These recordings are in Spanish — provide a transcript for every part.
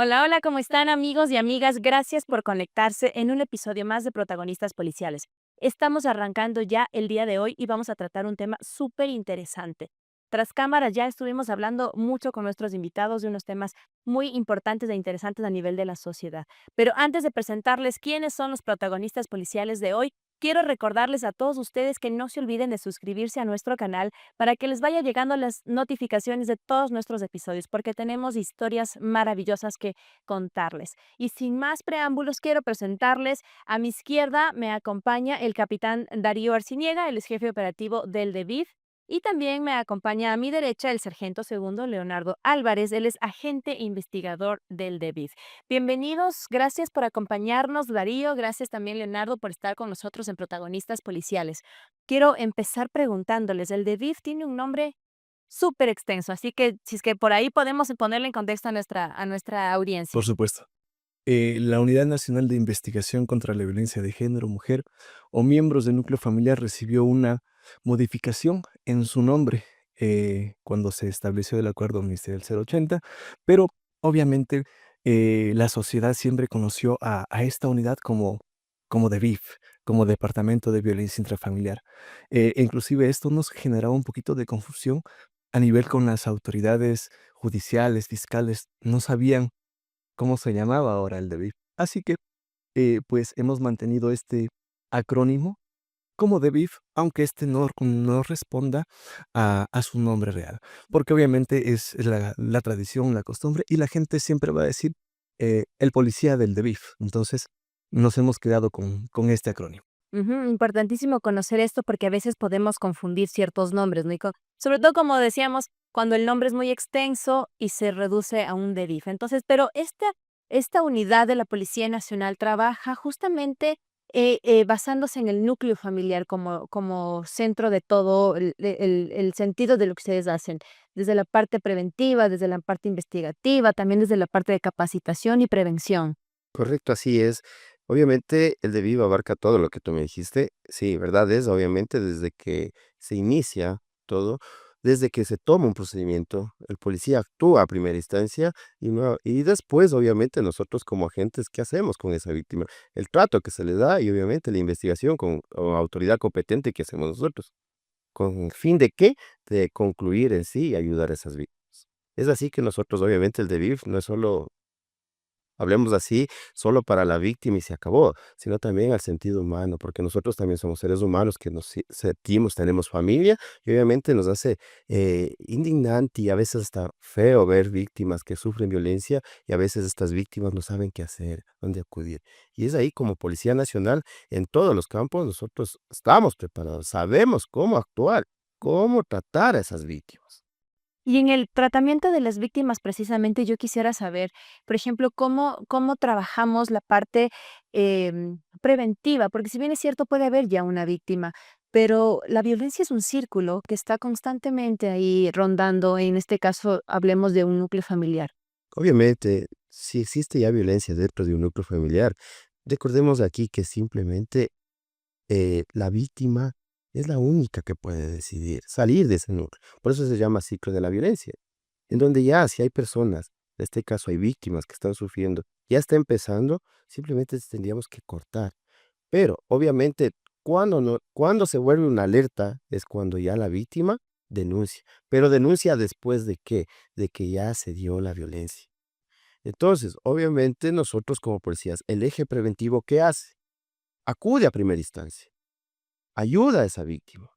Hola, hola, ¿cómo están amigos y amigas? Gracias por conectarse en un episodio más de Protagonistas Policiales. Estamos arrancando ya el día de hoy y vamos a tratar un tema súper interesante. Tras cámaras ya estuvimos hablando mucho con nuestros invitados de unos temas muy importantes e interesantes a nivel de la sociedad. Pero antes de presentarles quiénes son los protagonistas policiales de hoy, quiero recordarles a todos ustedes que no se olviden de suscribirse a nuestro canal para que les vaya llegando las notificaciones de todos nuestros episodios, porque tenemos historias maravillosas que contarles. Y sin más preámbulos, quiero presentarles. A mi izquierda me acompaña el capitán Darío Arciniega, él es jefe operativo del DEVIF. Y también me acompaña a mi derecha el sargento segundo Leonardo Álvarez, él es agente investigador del DEVIF. Bienvenidos, gracias por acompañarnos, Darío, gracias también, Leonardo, por estar con nosotros en Protagonistas Policiales. Quiero empezar preguntándoles, el DEVIF tiene un nombre súper extenso, así que si es que por ahí podemos ponerle en contexto a nuestra Por audiencia. supuesto. La Unidad Nacional de Investigación contra la Violencia de Género, Mujer o miembros del núcleo familiar recibió una modificación en su nombre cuando se estableció el acuerdo ministerial 080, pero obviamente la sociedad siempre conoció a esta unidad como DEVIF, como Departamento de Violencia Intrafamiliar. Inclusive esto nos generaba un poquito de confusión a nivel con las autoridades judiciales, fiscales, no sabían cómo se llamaba ahora el DEVIF. Así que, pues, hemos mantenido este acrónimo como DEVIF, aunque este no responda a su nombre real, porque obviamente es la tradición, la costumbre, y la gente siempre va a decir, el policía del DEVIF. Entonces, nos hemos quedado con este acrónimo. Ujú, importantísimo conocer esto porque a veces podemos confundir ciertos nombres, ¿no? Sobre todo, como decíamos, cuando el nombre es muy extenso y se reduce a un DEVIF. Entonces, pero esta unidad de la Policía Nacional trabaja justamente basándose en el núcleo familiar como centro de todo el sentido de lo que ustedes hacen, desde la parte preventiva, desde la parte investigativa, también desde la parte de capacitación y prevención. Correcto, así es. Obviamente, el de Viva abarca todo lo que tú me dijiste. Sí, verdad es, obviamente, desde que se inicia todo, desde que se toma un procedimiento, el policía actúa a primera instancia y después, obviamente, nosotros como agentes, ¿qué hacemos con esa víctima? El trato que se le da y obviamente la investigación con o autoridad competente que hacemos nosotros. ¿Con el fin de qué? De concluir en sí y ayudar a esas víctimas. Es así que nosotros, obviamente, el de DEVIF no es solo hablemos así, solo para la víctima y se acabó, sino también al sentido humano, porque nosotros también somos seres humanos que nos sentimos, tenemos familia y obviamente nos hace indignante y a veces hasta feo ver víctimas que sufren violencia y a veces estas víctimas no saben qué hacer, dónde acudir. Y es ahí como Policía Nacional, en todos los campos nosotros estamos preparados, sabemos cómo actuar, cómo tratar a esas víctimas. Y en el tratamiento de las víctimas, precisamente, yo quisiera saber, por ejemplo, cómo trabajamos la parte, preventiva, porque si bien es cierto, puede haber ya una víctima, pero la violencia es un círculo que está constantemente ahí rondando, en este caso, hablemos de un núcleo familiar. Obviamente, si existe ya violencia dentro de un núcleo familiar, recordemos aquí que simplemente la víctima es la única que puede decidir salir de ese núcleo. Por eso se llama ciclo de la violencia, en donde ya si hay personas, en este caso hay víctimas que están sufriendo, ya está empezando, simplemente tendríamos que cortar. Pero obviamente, cuando no, cuando se vuelve una alerta es cuando ya la víctima denuncia, pero denuncia después de qué, de que ya se dio la violencia. Entonces, obviamente nosotros como policías, el eje preventivo, ¿qué hace? Acude a primera instancia, ayuda a esa víctima.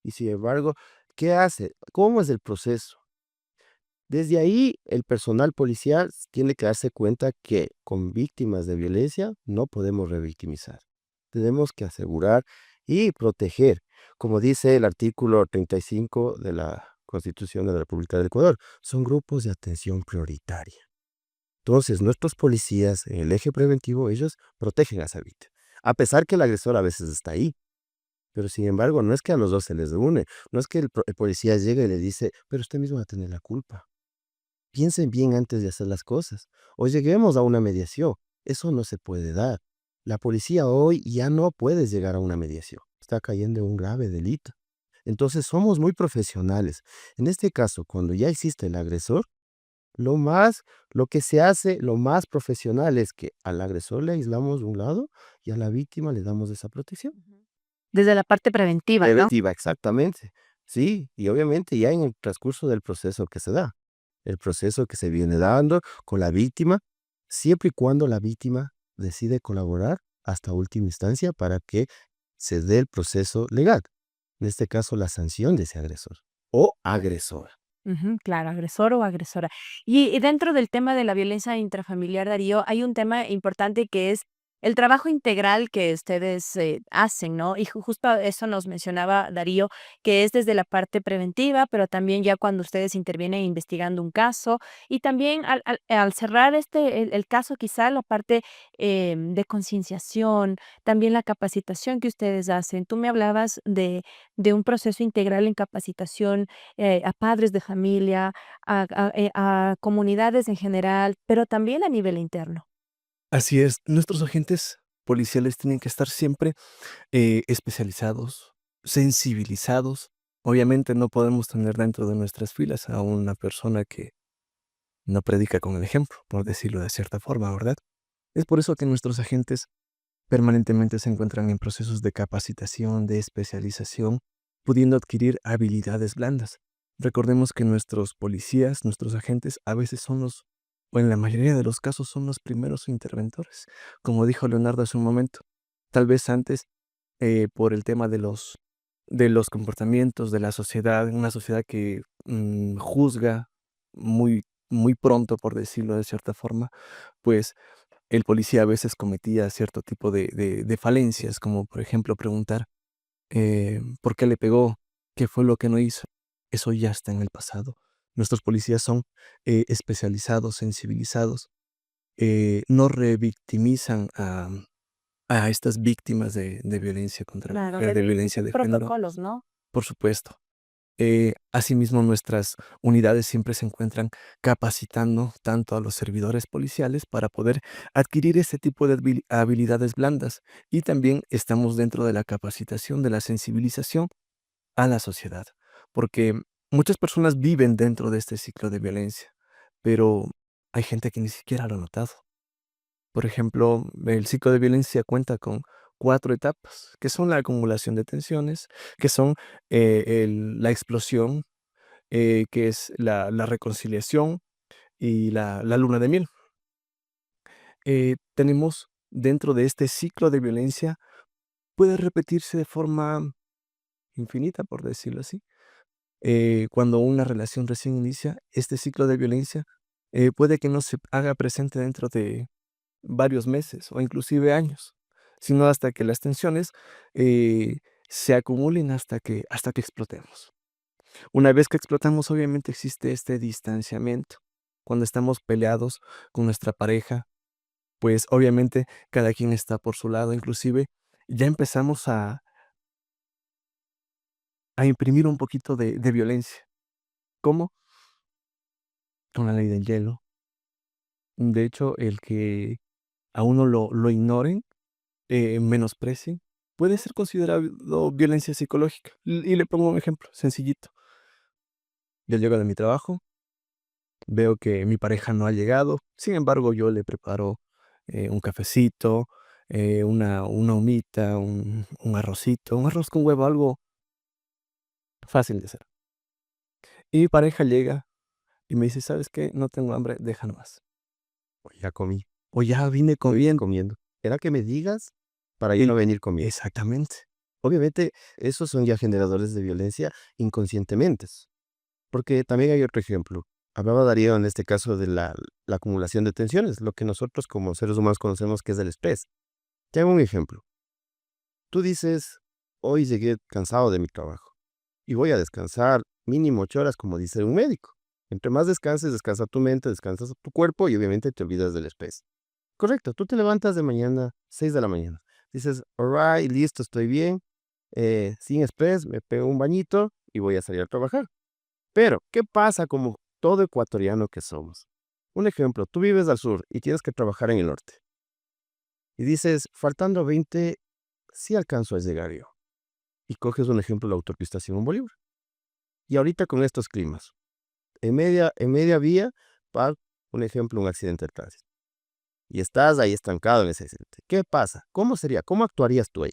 Y sin embargo, ¿qué hace? ¿Cómo es el proceso? Desde ahí, el personal policial tiene que darse cuenta que con víctimas de violencia no podemos revictimizar. Tenemos que asegurar y proteger, como dice el artículo 35 de la Constitución de la República del Ecuador, son grupos de atención prioritaria. Entonces, nuestros policías en el eje preventivo, ellos protegen a esa víctima, a pesar que el agresor a veces está ahí. Pero sin embargo, no es que a los dos se les une, no es que el policía llegue y le dice, pero usted mismo va a tener la culpa. Piensen bien antes de hacer las cosas. O lleguemos a una mediación. Eso no se puede dar. La policía hoy ya no puede llegar a una mediación. Está cayendo en un grave delito. Entonces somos muy profesionales. En este caso, cuando ya existe el agresor, lo que se hace, lo más profesional es que al agresor le aislamos de un lado y a la víctima le damos esa protección. Ujú. Desde la parte preventiva, ¿no? Preventiva, exactamente. Sí, y obviamente ya en el transcurso del proceso que se da, el proceso que se viene dando con la víctima, siempre y cuando la víctima decide colaborar hasta última instancia para que se dé el proceso legal, en este caso la sanción de ese agresor o agresora. Ujú, claro, agresor o agresora. Y dentro del tema de la violencia intrafamiliar, Darío, hay un tema importante que es el trabajo integral que ustedes hacen, ¿no? Y justo eso nos mencionaba Darío, que es desde la parte preventiva, pero también ya cuando ustedes intervienen investigando un caso y también al cerrar el caso, quizá la parte de concienciación, también la capacitación que ustedes hacen. Tú me hablabas de un proceso integral en capacitación a padres de familia, a comunidades en general, pero también a nivel interno. Así es, nuestros agentes policiales tienen que estar siempre especializados, sensibilizados. Obviamente no podemos tener dentro de nuestras filas a una persona que no predica con el ejemplo, por decirlo de cierta forma, ¿verdad? Es por eso que nuestros agentes permanentemente se encuentran en procesos de capacitación, de especialización, pudiendo adquirir habilidades blandas. Recordemos que nuestros policías, nuestros agentes, a veces son o en la mayoría de los casos son los primeros interventores. Como dijo Leonardo hace un momento, tal vez antes, por el tema de los comportamientos de la sociedad, una sociedad que juzga muy, muy pronto, por decirlo de cierta forma, pues el policía a veces cometía cierto tipo de falencias, como por ejemplo preguntar por qué le pegó, qué fue lo que no hizo. Eso ya está en el pasado. Nuestros policías son especializados, sensibilizados, no revictimizan a estas víctimas de violencia contra la Claro, mujer, de violencia de género, protocolos, ¿no? por supuesto. Asimismo, nuestras unidades siempre se encuentran capacitando tanto a los servidores policiales para poder adquirir este tipo de habilidades blandas y también estamos dentro de la capacitación, de la sensibilización a la sociedad, porque muchas personas viven dentro de este ciclo de violencia, pero hay gente que ni siquiera lo ha notado. Por ejemplo, el ciclo de violencia cuenta con 4 etapas, que son la acumulación de tensiones, que son la explosión, que es la reconciliación y la luna de miel. Tenemos dentro de este ciclo de violencia, puede repetirse de forma infinita, por decirlo así. Cuando una relación recién inicia, este ciclo de violencia puede que no se haga presente dentro de varios meses o inclusive años, sino hasta que las tensiones eh, se acumulen hasta que explotemos. Una vez que explotamos, obviamente existe este distanciamiento. Cuando estamos peleados con nuestra pareja, pues obviamente cada quien está por su lado, inclusive ya empezamos a imprimir un poquito de violencia. ¿Cómo? Con la ley del hielo. De hecho, el que a uno lo ignoren, menosprecien, puede ser considerado violencia psicológica. Y le pongo un ejemplo sencillito. Yo llego de mi trabajo, veo que mi pareja no ha llegado, sin embargo, yo le preparo un cafecito, una humita, un arrocito, un arroz con huevo, algo fácil de hacer. Y mi pareja llega y me dice: "¿Sabes qué? No tengo hambre, deja nomás". O ya comí, O ya vine comiendo. comiendo. Era que me digas para yo Y no venir comiendo. exactamente. Obviamente, esos son ya generadores de violencia inconscientemente. Porque también hay otro ejemplo. Hablaba Darío en este caso de la acumulación de tensiones, lo que nosotros como seres humanos conocemos que es el estrés. Te hago un ejemplo. Tú dices, hoy llegué cansado de mi trabajo y voy a descansar mínimo 8 horas, como dice un médico. Entre más descanses, descansa tu mente, descansas tu cuerpo y obviamente te olvidas del estrés. Correcto, tú te levantas de mañana, 6 de la mañana. Dices, alright, listo, estoy bien, sin estrés, me pego un bañito y voy a salir a trabajar. Pero, ¿qué pasa como todo ecuatoriano que somos? Un ejemplo, tú vives al sur y tienes que trabajar en el norte. Y dices, faltando 20, sí alcanzo a llegar yo. Y coges un ejemplo, la autopista Simón Bolívar. Y ahorita con estos climas, en media vía, Un ejemplo, un accidente de tránsito. Y estás ahí estancado en ese accidente. ¿Qué pasa? ¿Cómo sería? ¿Cómo actuarías tú ahí?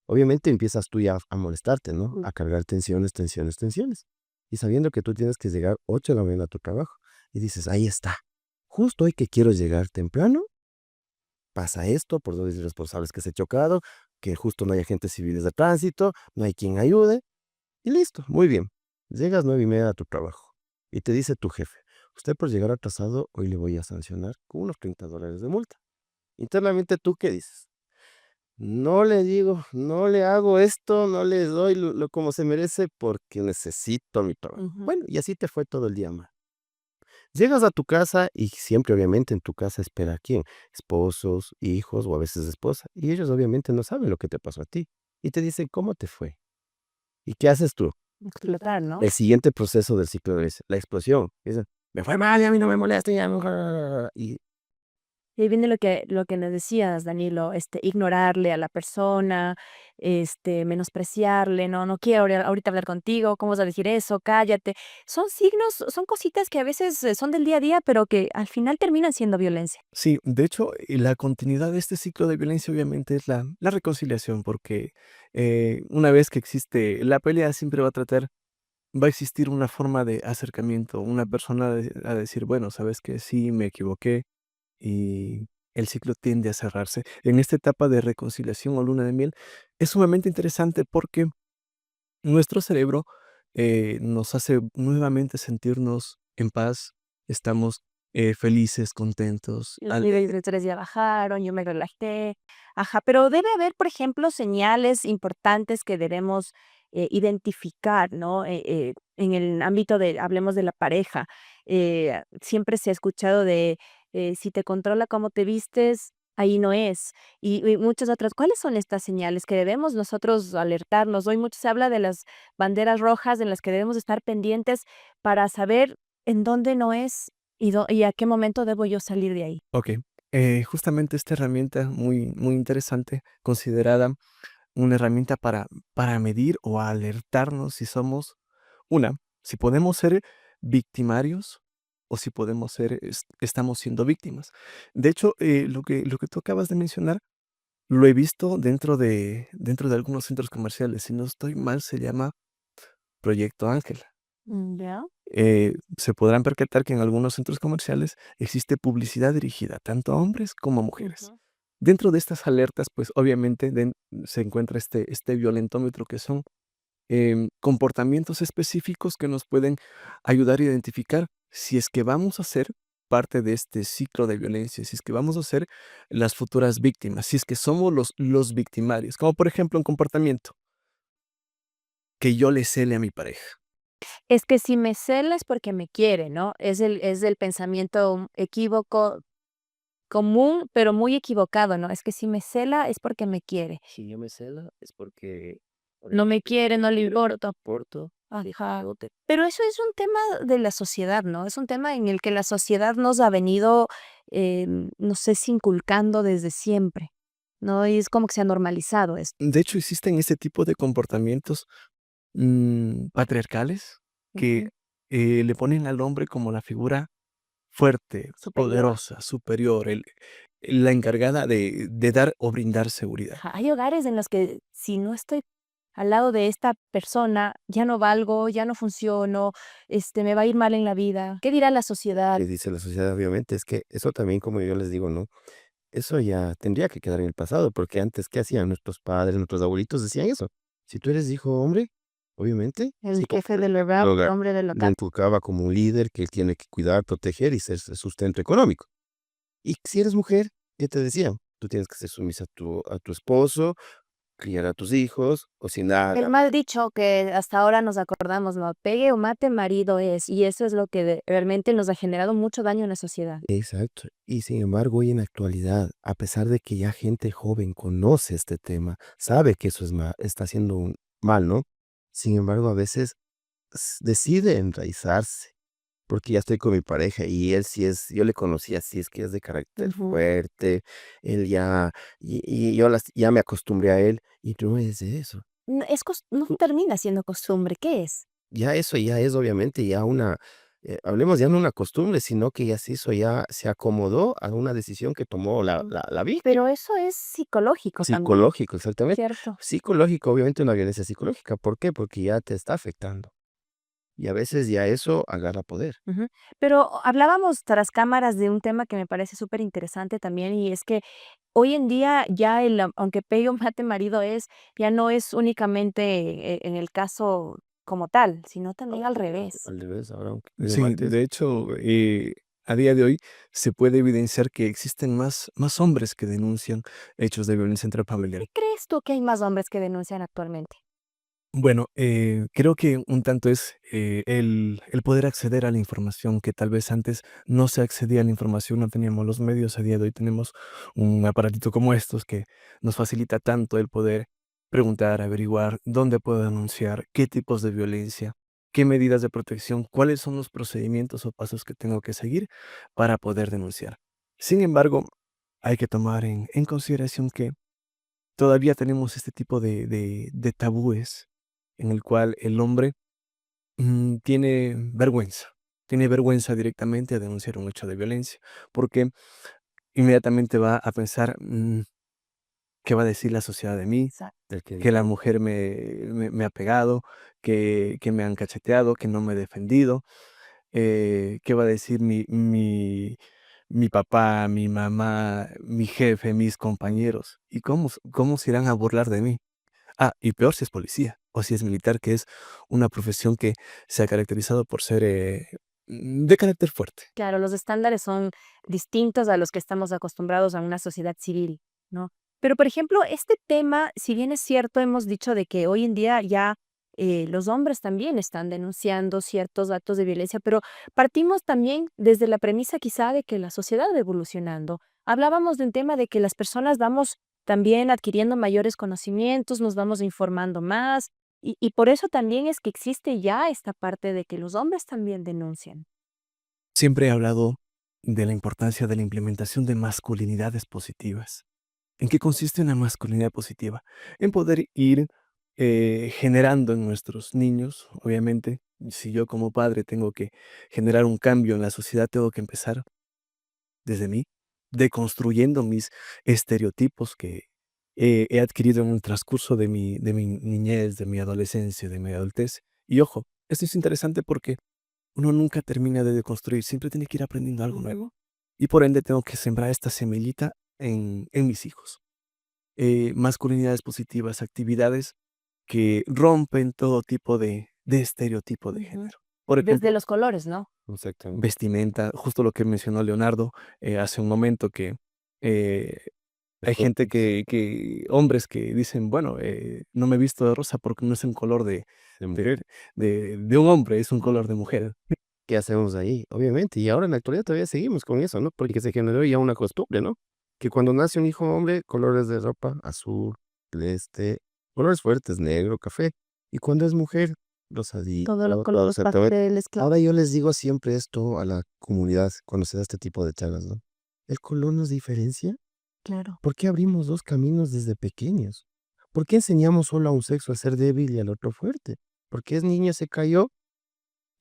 Obviamente empiezas tú ya a molestarte, ¿no? A cargar tensiones, tensiones, tensiones. Y sabiendo que tú tienes que llegar 8 de la mañana a tu trabajo. Y dices, ahí está. Justo hoy que quiero llegar temprano, pasa esto por dos irresponsables que se he chocado, que justo no hay agentes civiles de tránsito, no hay quien ayude. Y listo, muy bien. Llegas 9:30 a tu trabajo. Y te dice tu jefe, usted por llegar atrasado, hoy le voy a sancionar con unos $30 de multa. Internamente, ¿tú qué dices? No le digo, no le hago esto, no le doy lo como se merece porque necesito mi trabajo. Ujú. Bueno, y así te fue todo el día mal. Llegas a tu casa y siempre obviamente en tu casa espera a quién, esposos, hijos o a veces esposa. Y ellos obviamente no saben lo que te pasó a ti. Y te dicen, ¿cómo te fue? ¿Y qué haces tú? Explotar, ¿no? El siguiente proceso del ciclo es la explosión. Dicen, me fue mal y a mí no me molesta. Y Y ahí viene lo que nos decías, Danilo, ignorarle a la persona, menospreciarle, no quiero ahorita hablar contigo, ¿cómo vas a decir eso? Cállate. Son signos, son cositas que a veces son del día a día, pero que al final terminan siendo violencia. Sí, de hecho, la continuidad de este ciclo de violencia obviamente es la reconciliación, porque una vez que existe la pelea siempre va a existir una forma de acercamiento, una persona a decir, bueno, sabes que sí, me equivoqué y el ciclo tiende a cerrarse. En esta etapa de reconciliación o luna de miel es sumamente interesante porque nuestro cerebro nos hace nuevamente sentirnos en paz, estamos felices, contentos. Los niveles de estrés ya bajaron, yo me relajé. Ajá, pero debe haber, por ejemplo, señales importantes que debemos identificar, ¿no? En el ámbito de, hablemos de la pareja. Siempre se ha escuchado de si te controla cómo te vistes, ahí no es. Y muchas otras. ¿Cuáles son estas señales que debemos nosotros alertarnos? Hoy mucho se habla de las banderas rojas en las que debemos estar pendientes para saber en dónde no es y a qué momento debo yo salir de ahí. Ok, justamente esta herramienta muy, muy interesante, considerada una herramienta para medir o alertarnos si somos, una, si podemos ser victimarios o si podemos ser, estamos siendo víctimas. De hecho, lo que tú acabas de mencionar, lo he visto dentro de algunos centros comerciales. Si no estoy mal, se llama Proyecto Ángel. ¿Ya? Se podrán percatar que en algunos centros comerciales existe publicidad dirigida tanto a hombres como a mujeres. Ujú. Dentro de estas alertas, pues obviamente se encuentra este violentómetro que son comportamientos específicos que nos pueden ayudar a identificar si es que vamos a ser parte de este ciclo de violencia, si es que vamos a ser las futuras víctimas, si es que somos los victimarios, como por ejemplo un comportamiento que yo le cele a mi pareja. Es que si me cela es porque me quiere, ¿no? Es el pensamiento equívoco común, pero muy equivocado, ¿no? Es que si me cela es porque me quiere. si yo me celo es porque No me quiere, no le importo. porto, Ajá. Pero eso es un tema de la sociedad, ¿no? Es un tema en el que la sociedad nos ha venido, no sé si inculcando desde siempre, ¿no? Y es como que se ha normalizado esto. De hecho, existen este tipo de comportamientos patriarcales que Ujú. le ponen al hombre como la figura fuerte, Superior. poderosa, superior, la encargada de dar o brindar seguridad. Ajá, hay hogares en los que si no estoy al lado de esta persona, ya no valgo, ya no funciono, me va a ir mal en la vida. ¿Qué dirá la sociedad? que dice la sociedad obviamente es que eso también, como yo les digo, ¿no? Eso ya tendría que quedar en el pasado, porque antes, ¿qué hacían nuestros padres, nuestros abuelitos? Decían eso. Si tú eres hijo hombre, obviamente, El sí, jefe del hogar, el hogar, hombre de la lo casa. inculcaba como un líder que él tiene que cuidar, proteger y ser sustento económico. Y si eres mujer, ¿qué te decían? Tú tienes que ser sumisa a tu esposo, criar a tus hijos, o sin El nada. mal dicho que hasta ahora nos acordamos, ¿no? Pegue o mate marido es, y eso es lo que realmente nos ha generado mucho daño en la sociedad. Exacto. Y sin embargo, hoy en la actualidad, a pesar de que ya gente joven conoce este tema, sabe que eso es está haciendo un mal, ¿no? Sin embargo, a veces decide enraizarse, porque ya estoy con mi pareja y él sí es, yo le conocí así, es que es de carácter Ujú. fuerte, él ya, y yo ya me acostumbré a él, y tú no es de eso. No termina siendo costumbre, ¿qué es? Ya eso ya es obviamente ya una, hablemos ya no una costumbre, sino que ya se hizo, ya se acomodó a una decisión que tomó Mm. la víctima. Pero eso es psicológico también, Psicológico, exactamente. ¿cierto? Psicológico, obviamente una violencia psicológica. ¿Por qué? Porque ya te está afectando. Y a veces ya eso agarra poder. Ujú. Pero hablábamos tras cámaras de un tema que me parece súper interesante también, y es que hoy en día ya aunque pegue o mate marido ya no es únicamente en el caso como tal, sino también al revés. Al revés, ahora aunque te Sí, mates. de hecho, a día de hoy se puede evidenciar que existen más hombres que denuncian hechos de violencia ¿Por intrafamiliar. qué crees tú que hay más hombres que denuncian actualmente? Bueno, creo que un tanto es el poder acceder a la información que tal vez antes no se accedía a la información, no teníamos los medios. A día de hoy tenemos un aparatito como estos que nos facilita tanto el poder preguntar, averiguar dónde puedo denunciar, qué tipos de violencia, qué medidas de protección, cuáles son los procedimientos o pasos que tengo que seguir para poder denunciar. Sin embargo, hay que tomar en consideración que todavía tenemos este tipo de tabúes en el cual el hombre tiene vergüenza directamente a denunciar un hecho de violencia, porque inmediatamente va a pensar, ¿qué va a decir la sociedad de mí? Exacto. Del que Que la dirán. mujer me ha pegado, que me han cacheteado, que no me he defendido, ¿qué va a decir mi papá, mi mamá, mi jefe, mis compañeros? ¿Y cómo se irán a burlar de mí? Ah, y peor si es policía o si es militar, que es una profesión que se ha caracterizado por ser, de carácter fuerte. Claro, los estándares son distintos a los que estamos acostumbrados a una sociedad civil, ¿no? Pero, por ejemplo, este tema, si bien es cierto, hemos dicho de que hoy en día ya los hombres también están denunciando ciertos actos de violencia, pero partimos también desde la premisa quizá de que la sociedad va evolucionando. Hablábamos de un tema de que las personas vamos también adquiriendo mayores conocimientos, nos vamos informando más, y por eso también es que existe ya esta parte de que los hombres también denuncian. Siempre he hablado de la importancia de la implementación de masculinidades positivas. ¿En qué consiste una masculinidad positiva? En poder ir generando en nuestros niños, obviamente, si yo como padre tengo que generar un cambio en la sociedad, tengo que empezar desde mí, deconstruyendo mis estereotipos que he adquirido en el transcurso de mi niñez, de mi adolescencia, de mi adultez. Y ojo, esto es interesante porque uno nunca termina de deconstruir, siempre tiene que ir aprendiendo algo nuevo. Y por ende tengo que sembrar esta semillita en mis hijos. Masculinidades positivas, actividades que rompen todo tipo de estereotipo de Ujú. género. Por Desde ejemplo, los colores, ¿no? Exactamente. vestimenta, justo lo que mencionó Leonardo hace un momento, que eh, hay gente hombres que dicen, bueno, no me he visto de rosa porque no es un color De mujer. de un hombre, es un color de mujer. ¿Qué hacemos ahí? Obviamente, y ahora en la actualidad todavía seguimos con eso, ¿no? Porque se generó ya una costumbre, ¿no? Que cuando nace un hijo hombre, colores de ropa, azul, celeste, colores fuertes, negro, café. Y cuando es mujer, rosadito, Todos los todo colores exactamente. pasteles, claro. Ahora yo les digo siempre esto a la comunidad cuando se da este tipo de charlas, ¿no? ¿El color nos diferencia? Claro. ¿Por qué abrimos dos caminos desde pequeños? ¿Por qué enseñamos solo a un sexo a ser débil y al otro fuerte? Porque es niño, se cayó.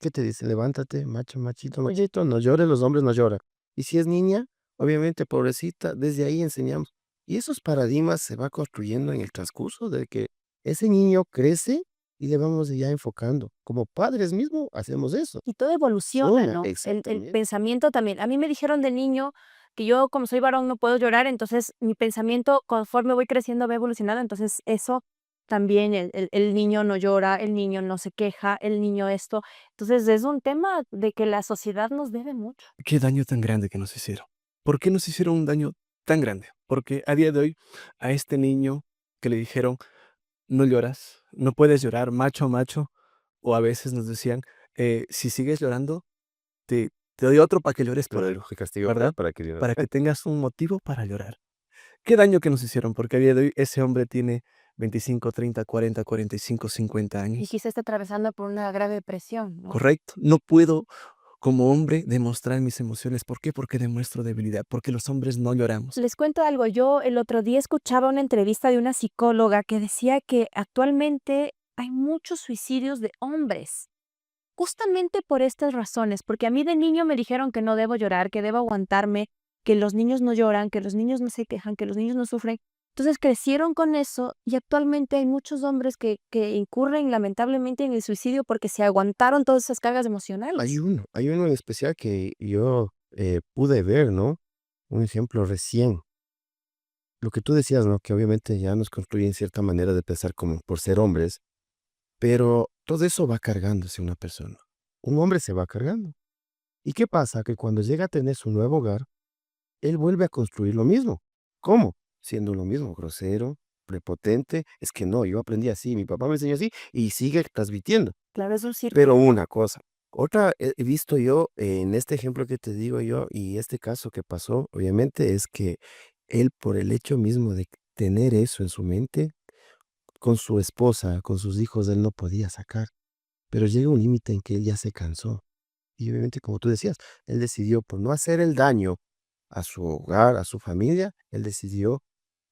¿Qué te dice? Levántate, macho, machito, machito, no llores, los hombres no lloran. Y si es niña, obviamente, pobrecita, desde ahí enseñamos. Y esos paradigmas se va construyendo en el transcurso de que ese niño crece y le vamos ya enfocando. Como padres mismos hacemos eso. Y todo evoluciona, Zona, ¿no? El exactamente. pensamiento también. A mí me dijeron de niño que yo, como soy varón, no puedo llorar, entonces mi pensamiento, conforme voy creciendo, va evolucionando. Entonces, eso también, el niño no llora, el niño no se queja, el niño esto. Entonces, es un tema de que la sociedad nos debe mucho. Qué daño tan grande que nos hicieron. ¿Por qué nos hicieron un daño tan grande? Porque a día de hoy, a este niño que le dijeron, no lloras, no puedes llorar, macho, macho, o a veces nos decían, si sigues llorando, te doy otro para que llores peor, Claro, se castigó ¿verdad? para que diga, Para que tengas un motivo para llorar. Qué daño que nos hicieron, porque a día de hoy ese hombre tiene 25, 30, 40, 45, 50 Y años. quizá esté atravesando por una grave depresión, ¿no? Correcto. No puedo como hombre demostrar mis emociones. ¿Por qué? Porque demuestro debilidad, porque los hombres no lloramos. Les cuento algo, yo el otro día escuchaba una entrevista de una psicóloga que decía que actualmente hay muchos suicidios de hombres. justamente por estas razones, porque a mí de niño me dijeron que no debo llorar, que debo aguantarme, que los niños no lloran, que los niños no se quejan, que los niños no sufren. Entonces crecieron con eso y actualmente hay muchos hombres que incurren lamentablemente en el suicidio porque se aguantaron todas esas cargas emocionales. Hay uno en especial que yo pude ver, ¿no? Un ejemplo recién. Lo que tú decías, ¿no? Que obviamente ya nos construyen cierta manera de pensar como por ser hombres, pero todo eso va cargándose una persona. Un hombre se va cargando. ¿Y qué pasa? Que cuando llega a tener su nuevo hogar, él vuelve a construir lo mismo. ¿Cómo? Siendo lo mismo, grosero, prepotente. Es que no, yo aprendí así, mi papá me enseñó así y sigue transmitiendo. Claro, es un círculo. Pero una cosa, otra he visto yo en este ejemplo que te digo yo y este caso que pasó, obviamente, es que él por el hecho mismo de tener eso en su mente, con su esposa, con sus hijos, él no podía sacar. Pero llega un límite en que él ya se cansó. Y obviamente, como tú decías, él decidió por no hacer el daño a su hogar, a su familia, él decidió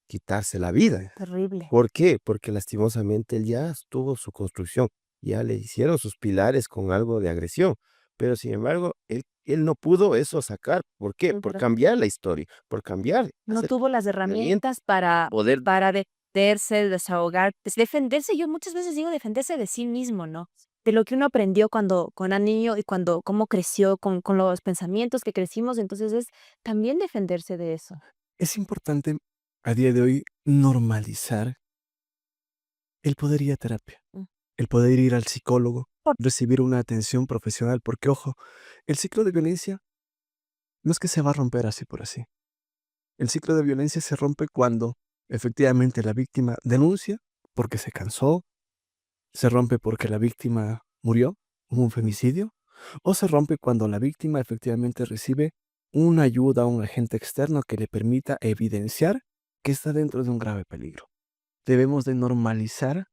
quitarse la vida. Terrible. ¿Por qué? Porque lastimosamente él ya tuvo su construcción, ya le hicieron sus pilares con algo de agresión, pero sin embargo, él no pudo eso sacar. ¿Por qué? Por Claro. cambiar la historia, por cambiar, No hacer tuvo las herramientas, herramientas para poder. defenderse, desahogar, defenderse. Yo muchas veces digo defenderse de sí mismo, ¿no? De lo que uno aprendió cuando era niño y cuando cómo creció con los pensamientos que crecimos, entonces es también defenderse de eso. Es importante a día de hoy normalizar el poder ir a terapia, Mm. el poder ir al psicólogo, Por recibir una atención profesional, porque ojo, el ciclo de violencia no es que se va a romper así por así. El ciclo de violencia se rompe cuando efectivamente la víctima denuncia porque se cansó, se rompe porque la víctima murió, hubo un femicidio, o se rompe cuando la víctima efectivamente recibe una ayuda a un agente externo que le permita evidenciar que está dentro de un grave peligro. Debemos de normalizar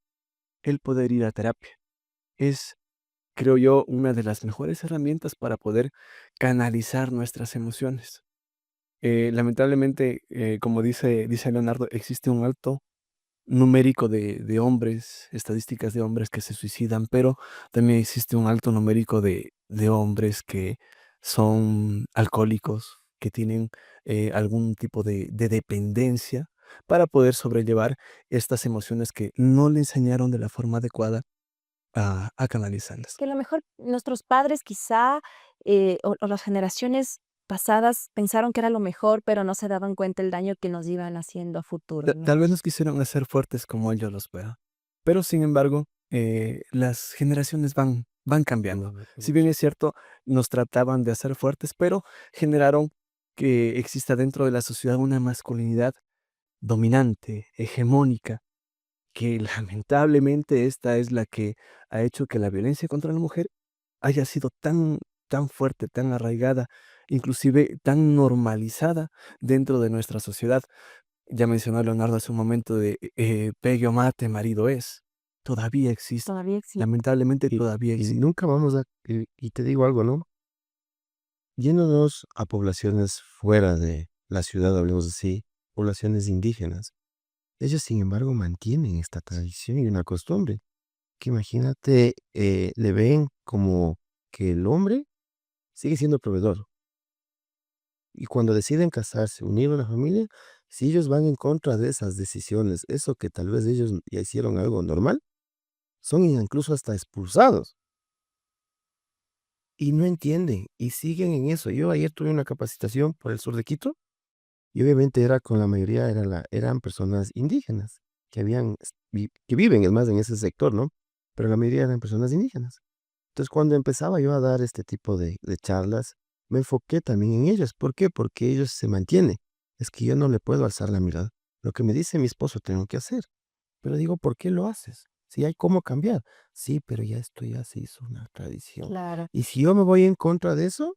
el poder ir a terapia. Es, creo yo, una de las mejores herramientas para poder canalizar nuestras emociones. Lamentablemente, como dice Leonardo, existe un alto numérico de hombres, estadísticas de hombres que se suicidan, pero también existe un alto numérico de hombres que son alcohólicos, que tienen algún tipo de dependencia para poder sobrellevar estas emociones que no le enseñaron de la forma adecuada a canalizarlas. que a lo mejor nuestros padres quizá, o las generaciones pasadas pensaron que era lo mejor, pero no se daban cuenta el daño que nos iban haciendo a futuro, ¿no? Tal vez nos quisieron hacer fuertes como ellos los vean, pero sin embargo, las generaciones van cambiando. Si bien es cierto, nos trataban de hacer fuertes, pero generaron que exista dentro de la sociedad una masculinidad dominante, hegemónica, que lamentablemente esta es la que ha hecho que la violencia contra la mujer haya sido tan fuerte, tan arraigada, inclusive tan normalizada dentro de nuestra sociedad. Ya mencionó Leonardo hace un momento de pegue o mate, marido es. Todavía existe. Todavía existe. Lamentablemente Y, todavía y existe. nunca vamos a, y te digo algo, ¿no? Yéndonos a poblaciones fuera de la ciudad, hablemos así, poblaciones indígenas, ellos sin embargo mantienen esta tradición y una costumbre, que imagínate, le ven como que el hombre sigue siendo proveedor. Y cuando deciden casarse, unir una familia, si ellos van en contra de esas decisiones, eso que tal vez ellos ya hicieron algo normal, son incluso hasta expulsados. Y no entienden y siguen en eso. Yo ayer tuve una capacitación por el sur de Quito y obviamente era con la mayoría eran personas indígenas que que viven es más en ese sector, ¿no? Pero la mayoría eran personas indígenas. Entonces, cuando empezaba yo a dar este tipo de charlas, me enfoqué también en ellos. ¿Por qué? Porque ellos se mantienen. Es que yo no le puedo alzar la mirada. Lo que me dice mi esposo tengo que hacer. Pero digo, ¿por qué lo haces? Si hay cómo cambiar. Sí, pero ya esto ya se hizo una tradición. Claro. Y si yo me voy en contra de eso,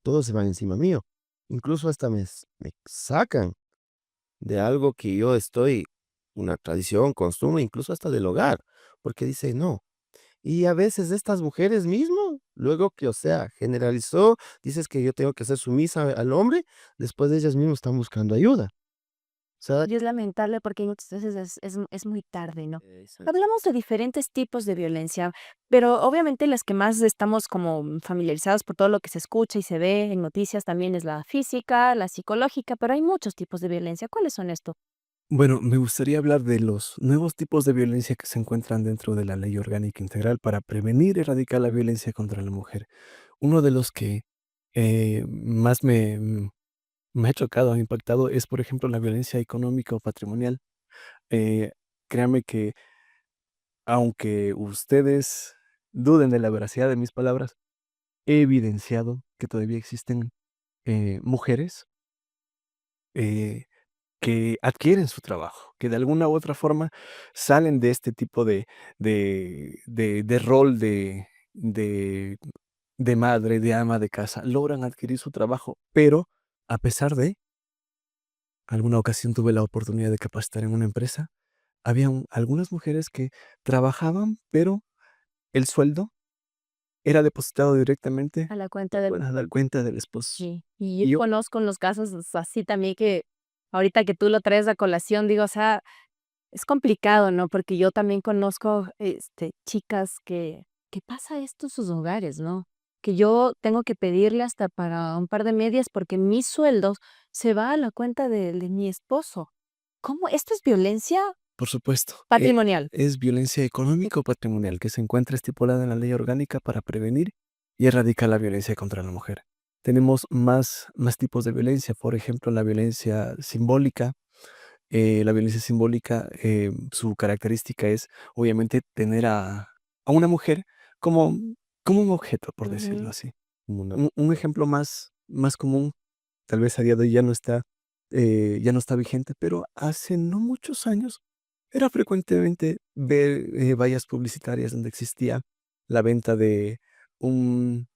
todos se van encima mío. Incluso hasta me sacan de algo que yo estoy, una tradición, costumbre, incluso hasta del hogar. Porque dice, no. Y a veces estas mujeres mismo, luego que, o sea, generalizó, dices que yo tengo que ser sumisa al hombre, después de ellas mismas están buscando ayuda. sea, Y es lamentable porque muchas veces es muy tarde, ¿no? exacto. Hablamos de diferentes tipos de violencia, pero obviamente las que más estamos como familiarizados por todo lo que se escucha y se ve en noticias también es la física, la psicológica, pero hay muchos tipos de violencia. ¿Cuáles son estos? Bueno, me gustaría hablar de los nuevos tipos de violencia que se encuentran dentro de la Ley Orgánica Integral para prevenir y erradicar la violencia contra la mujer. Uno de los que más me ha chocado, ha impactado, es, por ejemplo, la violencia económica o patrimonial. Eh, Créanme que aunque ustedes duden de la veracidad de mis palabras, he evidenciado que todavía existen mujeres eh, que adquieren su trabajo, que de alguna u otra forma salen de este tipo de rol de de madre, de ama de casa, logran adquirir su trabajo, pero a pesar de, alguna ocasión tuve la oportunidad de capacitar en una empresa, habían algunas mujeres que trabajaban, pero el sueldo era depositado directamente A la cuenta del... a la cuenta del esposo. Sí, y yo Y yo, conozco los casos así también que ahorita que tú lo traes a colación, digo, o sea, es complicado, ¿no? Porque yo también conozco, chicas que pasa esto en sus hogares, ¿no? Que yo tengo que pedirle hasta para un par de medias porque mi sueldo se va a la cuenta de mi esposo. ¿Cómo? ¿Esto es violencia por supuesto, patrimonial? es violencia económica o patrimonial que se encuentra estipulada en la ley orgánica para prevenir y erradicar la violencia contra la mujer. Tenemos más tipos de violencia, por ejemplo, la violencia simbólica. La violencia simbólica, su característica es obviamente tener a una mujer como, como un objeto, por decirlo Ujú. así. Como una Un ejemplo más común, tal vez a día de hoy ya no está vigente, pero hace no muchos años era frecuentemente ver vallas publicitarias donde existía la venta de un,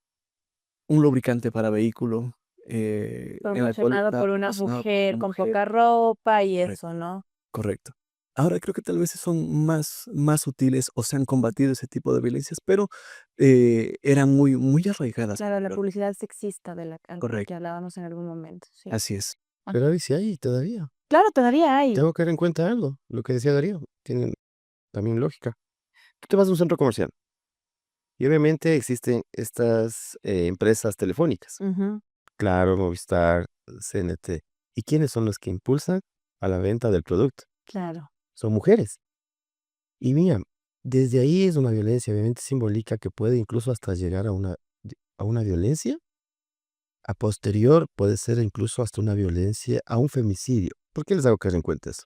un lubricante para vehículo, en la cual Promocionado está por una promocionado por mujer una con mujer. poca ropa y Correcto. eso, ¿no? Correcto. Ahora creo que tal vez son más sutiles o se han combatido ese tipo de violencias, pero eran muy arraigadas. Claro, la Pero publicidad sexista de la que correcto, hablábamos en algún momento, sí. así es. Ah, pero ahí sí hay todavía. claro, todavía hay. Tengo que tener en cuenta algo, lo que decía Darío, tiene también lógica. Tú te vas a un centro comercial y obviamente existen estas, empresas telefónicas, Ujú, Claro, Movistar, CNT. ¿Y quiénes son los que impulsan a la venta del producto? claro. Son mujeres. Y mira, desde ahí es una violencia, obviamente simbólica, que puede incluso hasta llegar a una violencia. A posterior puede ser incluso hasta una violencia, a un femicidio. ¿Por qué les hago caer en cuenta eso?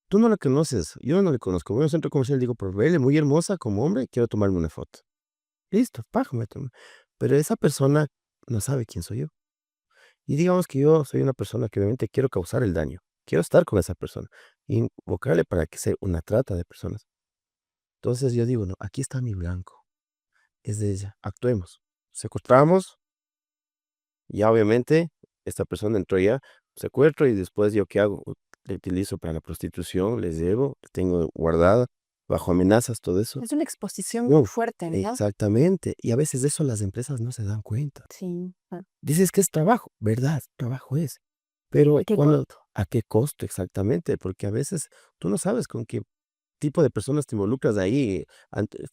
Tú no la conoces, yo no le conozco. Voy a un centro comercial y digo, por verle muy hermosa como hombre, quiero tomarme una foto. Listo, paja, me tomo. Pero esa persona no sabe quién soy yo. Y digamos que yo soy una persona que obviamente quiero causar el daño. Quiero estar con esa persona. Invocarle para que sea una trata de personas. Entonces yo digo, no, aquí está mi blanco. Es de ella. Actuemos. Secuestramos. Ya obviamente esta persona entró ya, secuestro y después yo qué hago, le utilizo para la prostitución, les llevo, la tengo guardada bajo amenazas, todo eso. Es una exposición muy No, fuerte, ¿no? exactamente. Y a veces de eso las empresas no se dan cuenta. Sí. Dices que es trabajo, ¿verdad? Trabajo es. Pero ¿A qué cuando, costo? ¿a qué costo exactamente? Porque a veces tú no sabes con qué tipo de personas te involucras ahí,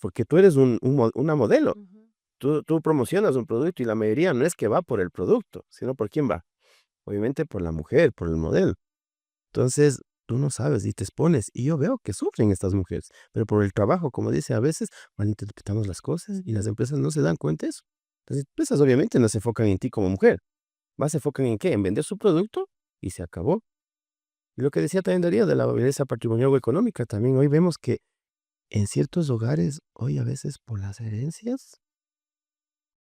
porque tú eres una modelo. Ujú. Tú promocionas un producto y la mayoría no es que va por el producto, sino por quién va. Obviamente por la mujer, por el modelo. Entonces, tú no sabes y te expones. Y yo veo que sufren estas mujeres, pero por el trabajo, como dice, a veces malinterpretamos las cosas y las Ujú. empresas no se dan cuenta de eso. Las empresas obviamente no se enfocan en ti como mujer, más se enfocan en qué, en vender su producto y se acabó. Y lo que decía también Darío de la violencia patrimonial o económica, también hoy vemos que en ciertos hogares, hoy a veces por las herencias,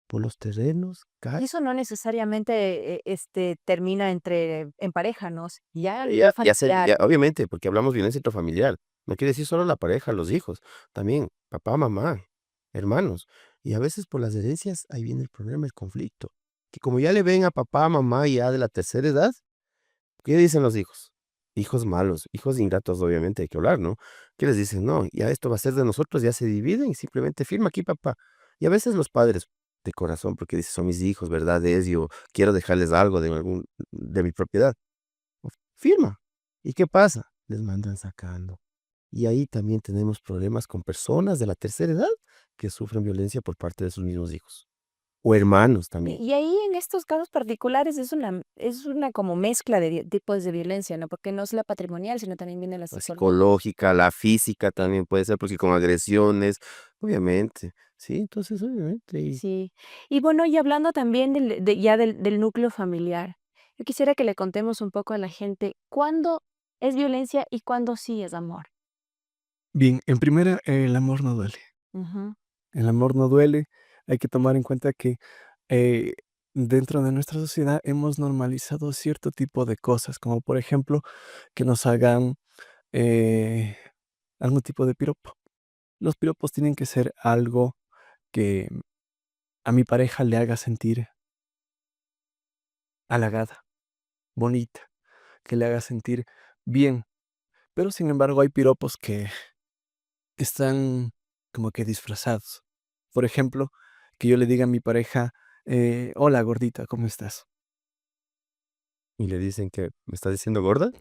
por los terrenos, Y eso no necesariamente, termina en pareja, ¿no? Ya a nivel Ya, familiar. obviamente, porque hablamos violencia intrafamiliar. No quiere decir solo la pareja, los hijos, también papá, mamá, hermanos. Y a veces por las herencias, ahí viene el problema, el conflicto. Que como ya le ven a papá, mamá ya de la tercera edad, ¿qué dicen los hijos? Hijos malos, hijos ingratos, obviamente, hay que hablar, ¿no? ¿Qué les dicen? No, ya esto va a ser de nosotros, ya se dividen y simplemente firma aquí, papá. Y a veces los padres, de corazón, porque dicen, son mis hijos, ¿verdad? Es yo, quiero dejarles algo de mi propiedad. Firma. ¿Y qué pasa? Les mandan sacando. Y ahí también tenemos problemas con personas de la tercera edad que sufren violencia por parte de sus mismos hijos o hermanos también. Y ahí en estos casos particulares es una como mezcla de tipos de violencia, ¿no? Porque no es la patrimonial, sino también viene la La psicológica. psicológica, la física también puede ser, porque con agresiones, obviamente, sí, entonces obviamente, y Sí. Y bueno, y hablando también ya del núcleo familiar, yo quisiera que le contemos un poco a la gente cuándo es violencia y cuándo sí es amor. Bien, en primera, el amor no duele. Ujú. El amor no duele. Hay que tomar en cuenta que eh, dentro de nuestra sociedad hemos normalizado cierto tipo de cosas, como por ejemplo que nos hagan eh, algún tipo de piropo. Los piropos tienen que ser algo que a mi pareja le haga sentir halagada, bonita, que le haga sentir bien. Pero sin embargo hay piropos que están como que disfrazados. Por ejemplo, que yo le diga a mi pareja, hola gordita, ¿cómo estás? le dicen que me estás diciendo gorda.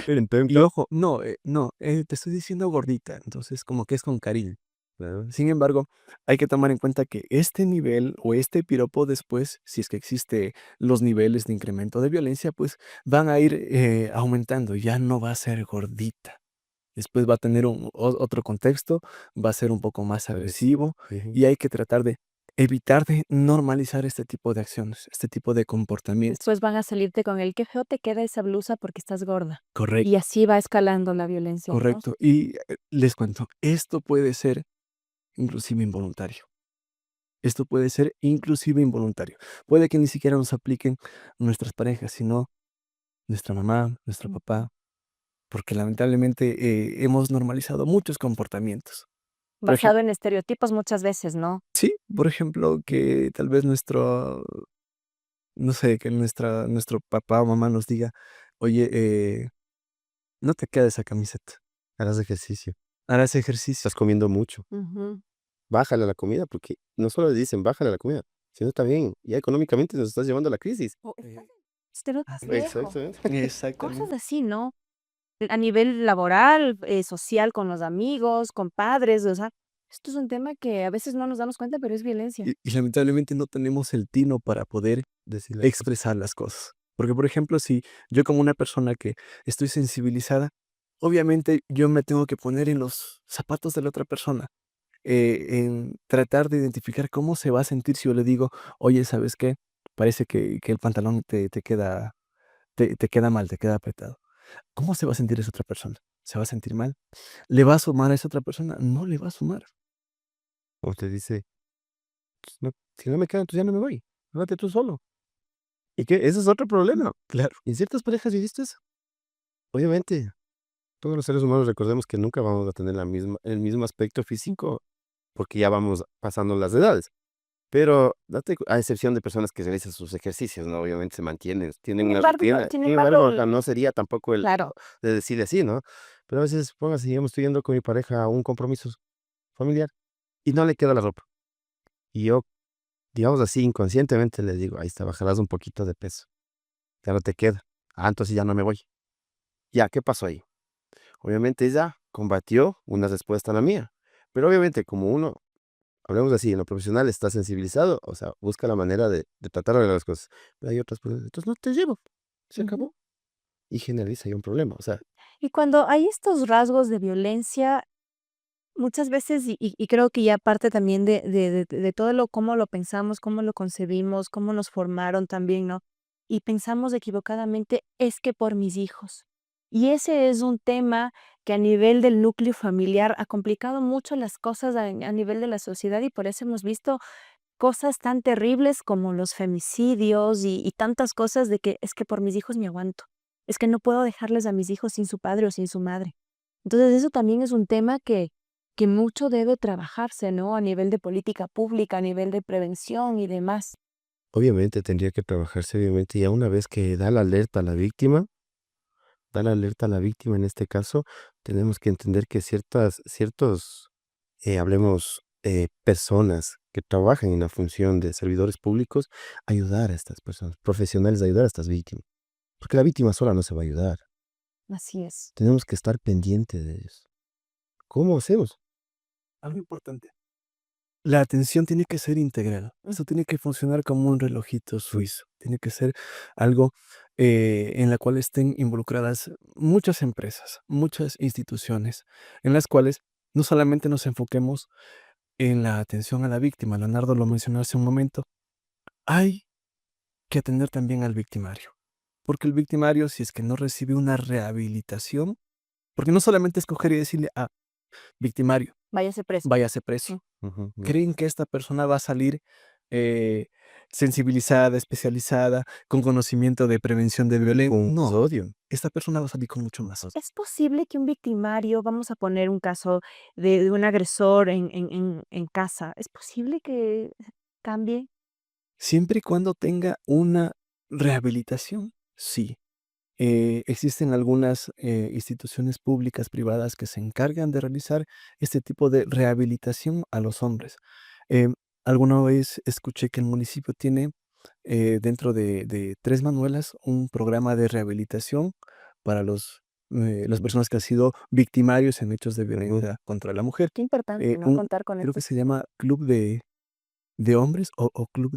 Pero Y ojo, no, no, te estoy diciendo gordita, entonces como que es con cariño. claro, Sin embargo, hay que tomar en cuenta que este nivel o este piropo después, si es que existe los niveles de incremento de violencia, pues van a ir aumentando, ya no va a ser gordita. Después va a tener otro contexto, va a ser un poco más agresivo ujú. y hay que tratar de evitar de normalizar este tipo de acciones, este tipo de comportamientos. Después van a salirte con el qué feo te queda esa blusa porque estás gorda. Y Correcto, así va escalando la violencia, ¿no? correcto. Y les cuento, esto puede ser inclusive involuntario. Esto puede ser inclusive involuntario. Puede que ni siquiera nos apliquen nuestras parejas, sino nuestra mamá, nuestro papá, porque lamentablemente hemos normalizado muchos comportamientos. Por Basado ejemplo, en estereotipos muchas veces, ¿no? sí, por ejemplo, que tal vez no sé, que nuestro papá o mamá nos diga, oye, no te queda esa camiseta, Harás ejercicio. harás ejercicio. Estás comiendo mucho. Ujú. Bájale a la comida, porque no solo le dicen bájale a la comida, sino también, ya económicamente nos estás llevando a la crisis. O Eh, estás en estereotipos viejos. Exactamente. Cosas Exactamente. así, ¿no? A nivel laboral, social, con los amigos, con padres, o sea, esto es un tema que a veces no nos damos cuenta, pero es violencia. Y lamentablemente no tenemos el tino para poder Decirle, expresar las cosas. Porque, por ejemplo, si yo como una persona que estoy sensibilizada, obviamente yo me tengo que poner en los zapatos de la otra persona, en tratar de identificar cómo se va a sentir si yo le digo, oye, ¿sabes qué? Parece que el pantalón te queda mal, te queda apretado. ¿Cómo se va a sentir esa otra persona? ¿Se va a sentir mal? ¿Le va a sumar a esa otra persona? No le va a sumar. o te dice, "Pues no, si no me quedan, entonces ya no me voy. Vete tú solo". ¿Y qué? Ese es otro problema. Claro, ¿Y en ciertas parejas viviste eso? Obviamente, todos los seres humanos recordemos que nunca vamos a tener el mismo aspecto físico porque ya vamos pasando las edades. Pero a excepción de personas que realizan sus ejercicios, ¿no? Obviamente se mantienen, tienen Sin una embargo, rutina. sin Sin embargo, embargo, o sea, no sería tampoco el claro, de decirle así, ¿no? Pero a veces, póngase, digamos, estoy yendo con mi pareja a un compromiso familiar y no le queda la ropa. Y yo, digamos así, inconscientemente le digo, ahí está, bajarás un poquito de peso. Ya no te queda. Ah, entonces ya no me voy. Ya, ¿qué pasó ahí? Obviamente ella combatió una respuesta a la mía. Pero obviamente como uno, hablemos así, en lo profesional está sensibilizado, o sea, busca la manera de tratar de las cosas. Pero hay otras personas, entonces no te llevo, se ujú. acabó. Y generaliza ahí un problema, o sea, Y cuando hay estos rasgos de violencia, muchas veces, y creo que ya parte también de todo lo cómo lo pensamos, cómo lo concebimos, cómo nos formaron también, ¿no? Y pensamos equivocadamente, es que por mis hijos. Y ese es un tema que a nivel del núcleo familiar ha complicado mucho las cosas a nivel de la sociedad y por eso hemos visto cosas tan terribles como los femicidios y tantas cosas de que es que por mis hijos me aguanto. Es que no puedo dejarles a mis hijos sin su padre o sin su madre. Entonces, eso también es un tema que mucho debe trabajarse, ¿no? A nivel de política pública, a nivel de prevención y demás. obviamente tendría que trabajarse, obviamente, ya una vez que da la alerta a la víctima en este caso, tenemos que entender que ciertos, hablemos, personas que trabajan en la función de servidores públicos, ayudar a estas personas, profesionales, ayudar a estas víctimas, porque la víctima sola no se va a ayudar. Así es. Tenemos que estar pendientes de ellos. ¿Cómo hacemos? Algo importante. La atención tiene que ser integral. Esto tiene que funcionar como un relojito suizo. Tiene que ser algo en la cual estén involucradas muchas empresas, muchas instituciones, en las cuales no solamente nos enfoquemos en la atención a la víctima. Leonardo lo mencionó hace un momento. Hay que atender también al victimario. Porque el victimario, si es que no recibe una rehabilitación, porque no solamente escoger y decirle, victimario, Váyase preso. váyase preso. ¿Creen que esta persona va a salir eh, sensibilizada, especializada, con conocimiento de prevención de violencia? Con No, odio. esta persona va a salir con mucho más. ¿Es posible que un victimario, vamos a poner un caso de un agresor en casa, es posible que cambie? Siempre y cuando tenga una rehabilitación, sí. Existen algunas instituciones públicas, privadas, que se encargan de realizar este tipo de rehabilitación a los hombres. Em, Alguna vez escuché que el municipio tiene dentro de Tres Manuelas un programa de rehabilitación para las personas que han sido victimarios en hechos de violencia contra la mujer. Qué importante, ¿no? Un, Contar con creo que esto. se llama Club de hombres o club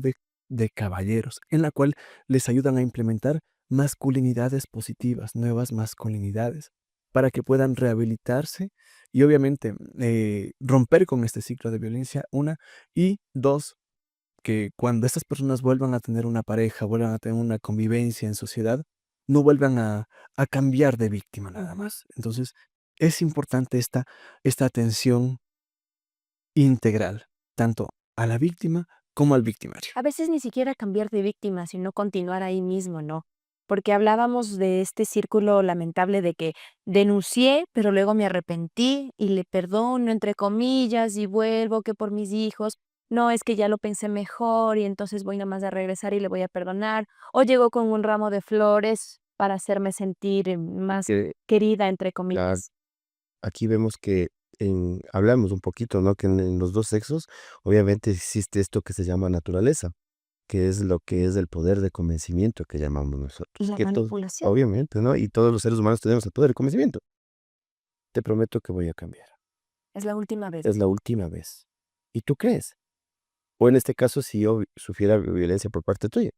de caballeros, en la cual les ayudan a implementar masculinidades positivas, nuevas masculinidades, para que puedan rehabilitarse y obviamente romper con este ciclo de violencia, una, y dos, que cuando estas personas vuelvan a tener una pareja, vuelvan a tener una convivencia en sociedad, no vuelvan a cambiar de víctima nada más. Entonces, es importante esta atención integral, tanto a la víctima como al victimario. A veces ni siquiera cambiar de víctima, sino continuar ahí mismo, ¿no? Porque hablábamos de este círculo lamentable de que denuncié, pero luego me arrepentí y le perdono, entre comillas, y vuelvo que por mis hijos. No, es que ya lo pensé mejor y entonces voy nada más a regresar y le voy a perdonar. O llego con un ramo de flores para hacerme sentir más Que, querida, entre claro, comillas. aquí vemos que hablamos un poquito, ¿no? Que en los dos sexos, obviamente existe esto que se llama naturaleza, que es lo que es el poder de convencimiento que llamamos nosotros. La Que todo, manipulación. obviamente, ¿no? Y todos los seres humanos tenemos el poder de convencimiento. Te prometo que voy a cambiar. Es la última vez. Es la última vez. ¿Y tú crees? O en este caso, si yo sufriera violencia por parte tuya,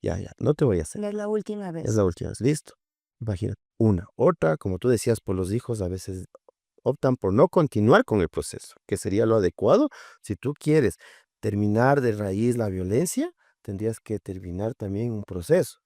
ya, no te voy a hacer. Es la última Es vez. la última vez. Listo. Imagínate. Una. Otra, como tú decías, por los hijos a veces optan por no continuar con el proceso, que sería lo adecuado. Si tú quieres terminar de raíz la violencia, tendrías que terminar también un proceso.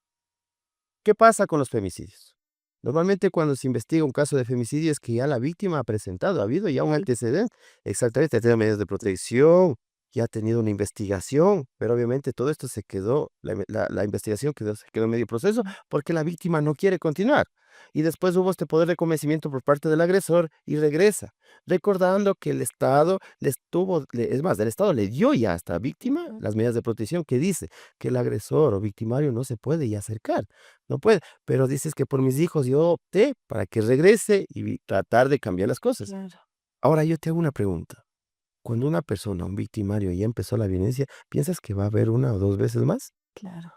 ¿Qué pasa con los femicidios? Normalmente cuando se investiga un caso de femicidio es que ya la víctima ha presentado, ha habido ya un Sí. antecedente, exactamente, ha tenido medidas de protección, ya ha tenido una investigación, pero obviamente todo esto se quedó, la investigación se quedó en medio proceso porque la víctima no quiere continuar. Y después hubo este poder de convencimiento por parte del agresor y regresa, recordando que el Estado es más, el Estado le dio ya a esta víctima las medidas de protección que dice que el agresor o victimario no se puede ya acercar, no puede, pero dices que por mis hijos yo opté para que regrese y tratar de cambiar las cosas. Claro, Ahora yo te hago una pregunta. Cuando una persona, un victimario, ya empezó la violencia, ¿piensas que va a haber una o dos veces más? claro.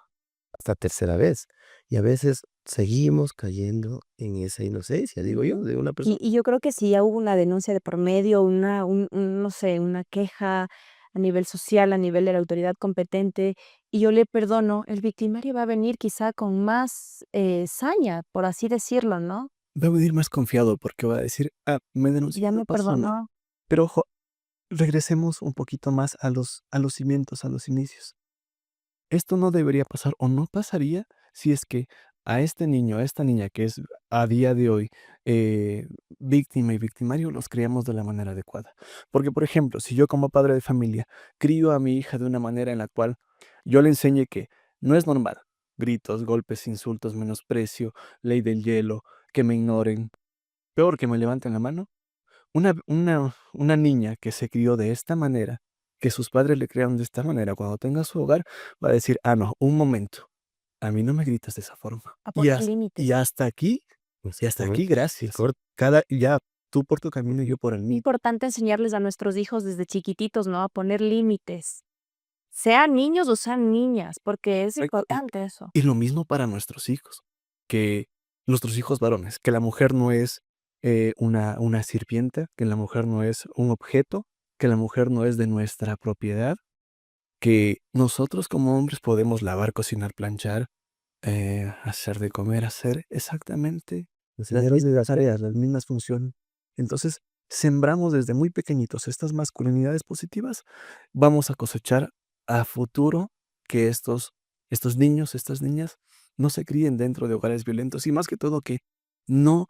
Hasta tercera vez. Y a veces seguimos cayendo en esa inocencia, digo yo, de una Y persona. y yo creo que si ya hubo una denuncia de por medio, una no sé, una queja a nivel social, a nivel de la autoridad competente, y yo le perdono, el victimario va a venir quizá con más, saña, por así decirlo, ¿no? Va a venir más confiado porque va a decir, me denunció, Ya no me pasó nada. perdonó. Pero ojo, regresemos un poquito más a los cimientos, a los inicios. Esto no debería pasar o no pasaría si es que a este niño, a esta niña que es a día de hoy eh, víctima y victimario, los criamos de la manera adecuada. Porque, por ejemplo, si yo como padre de familia crío a mi hija de una manera en la cual yo le enseñe que no es normal, gritos, golpes, insultos, menosprecio, ley del hielo, que me ignoren, peor que me levanten la mano, una niña que se crió de esta manera, que sus padres le criaron de esta manera, cuando tenga su hogar, va a decir, no, un momento, a mí no me gritas de esa forma. A Y, poner límites. y hasta aquí, y hasta aquí, Exactamente. Y gracias. Ya, tú por tu camino y yo por el mío. Importante enseñarles a nuestros hijos desde chiquititos, ¿no? A poner límites, sean niños o sean niñas, porque es Correcto. importante eso. Y lo mismo para nuestros hijos, que nuestros hijos varones, que la mujer no es una sirvienta, que la mujer no es un objeto, que la mujer no es de nuestra propiedad, que nosotros como hombres podemos lavar, cocinar, planchar, hacer de comer, hacer exactamente Los las señores de mismas la casa. tareas, las mismas funciones. Entonces, sembramos desde muy pequeñitos estas masculinidades positivas, vamos a cosechar a futuro que estos niños, estas niñas, no se críen dentro de hogares violentos y más que todo que no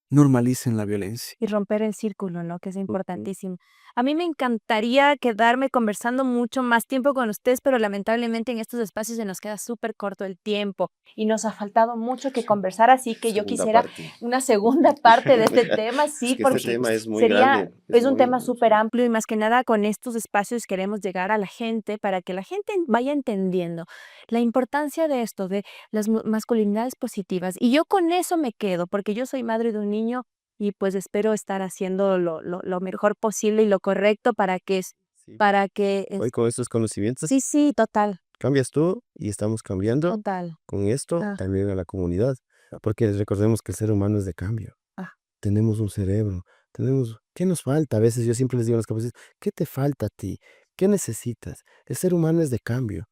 normalicen la violencia. Y romper el círculo, ¿no? Que es Ujú. importantísimo. A mí me encantaría quedarme conversando mucho más tiempo con ustedes, pero lamentablemente en estos espacios se nos queda súper corto el tiempo y nos ha faltado mucho que conversar, así que yo Segunda quisiera parte. una segunda parte de este tema, Es sí, que este porque tema es muy sería, grande, es un muy tema súper amplio y más que nada con estos espacios queremos llegar a la gente para que la gente vaya entendiendo la importancia de esto, de las masculinidades positivas. Y yo con eso me quedo, porque yo soy madre de un niño y pues espero estar haciendo lo mejor posible y lo correcto Sí. para que Hoy con estos conocimientos sí, sí, total, cambias tú y estamos cambiando total. con esto Ah, también a la comunidad, porque recordemos que el ser humano es de cambio. ah, Tenemos un cerebro, tenemos, ¿qué nos falta? A veces yo siempre les digo a los capaces, ¿qué te falta a ti? ¿Qué necesitas? El ser humano es de cambio.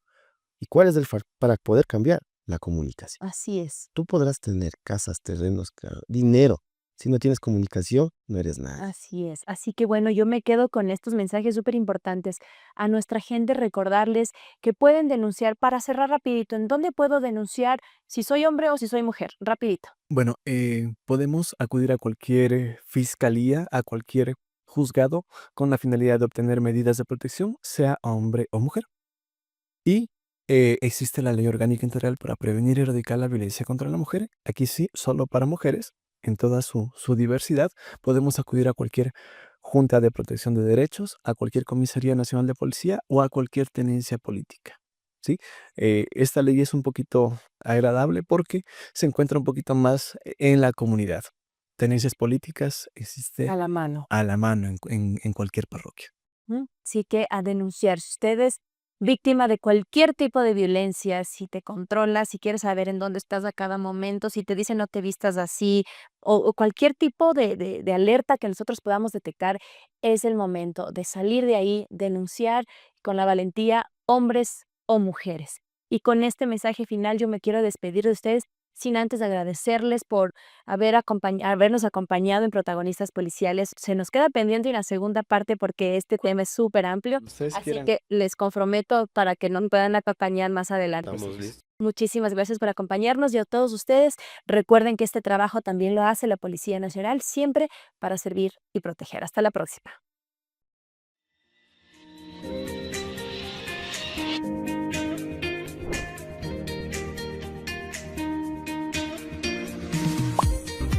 ¿Y cuál es para poder cambiar? La comunicación. así es. Tú podrás tener casas, terrenos, dinero. Si no tienes comunicación, no eres nadie. Así es. Así que bueno, yo me quedo con estos mensajes súper importantes. A nuestra gente recordarles que pueden denunciar para cerrar rapidito. ¿En dónde puedo denunciar si soy hombre o si soy mujer? Rapidito. Bueno, podemos acudir a cualquier fiscalía, a cualquier juzgado con la finalidad de obtener medidas de protección, sea hombre o mujer. Y existe la Ley Orgánica Integral para prevenir y erradicar la violencia contra la mujer. Aquí sí, solo para mujeres, en toda su diversidad. Podemos acudir a cualquier Junta de Protección de Derechos, a cualquier Comisaría Nacional de Policía o a cualquier tenencia política. ¿Sí? Esta ley es un poquito agradable porque se encuentra un poquito más en la comunidad. Tenencias políticas existe A la mano. a la mano en cualquier parroquia. Así que a denunciar. Si usted es víctima de cualquier tipo de violencia, si te controlas, si quieres saber en dónde estás a cada momento, si te dicen no te vistas así, o cualquier tipo de alerta que nosotros podamos detectar, es el momento de salir de ahí, denunciar con la valentía, hombres o mujeres. Y con este mensaje final yo me quiero despedir de ustedes sin antes agradecerles por habernos acompañado en Protagonistas Policiales. Se nos queda pendiente una segunda parte porque este tema es súper amplio, Cuando ustedes así quieran. que les comprometo para que nos puedan acompañar más adelante. Estamos listos. Muchísimas gracias por acompañarnos y a todos ustedes recuerden que este trabajo también lo hace la Policía Nacional, siempre para servir y proteger. Hasta la próxima.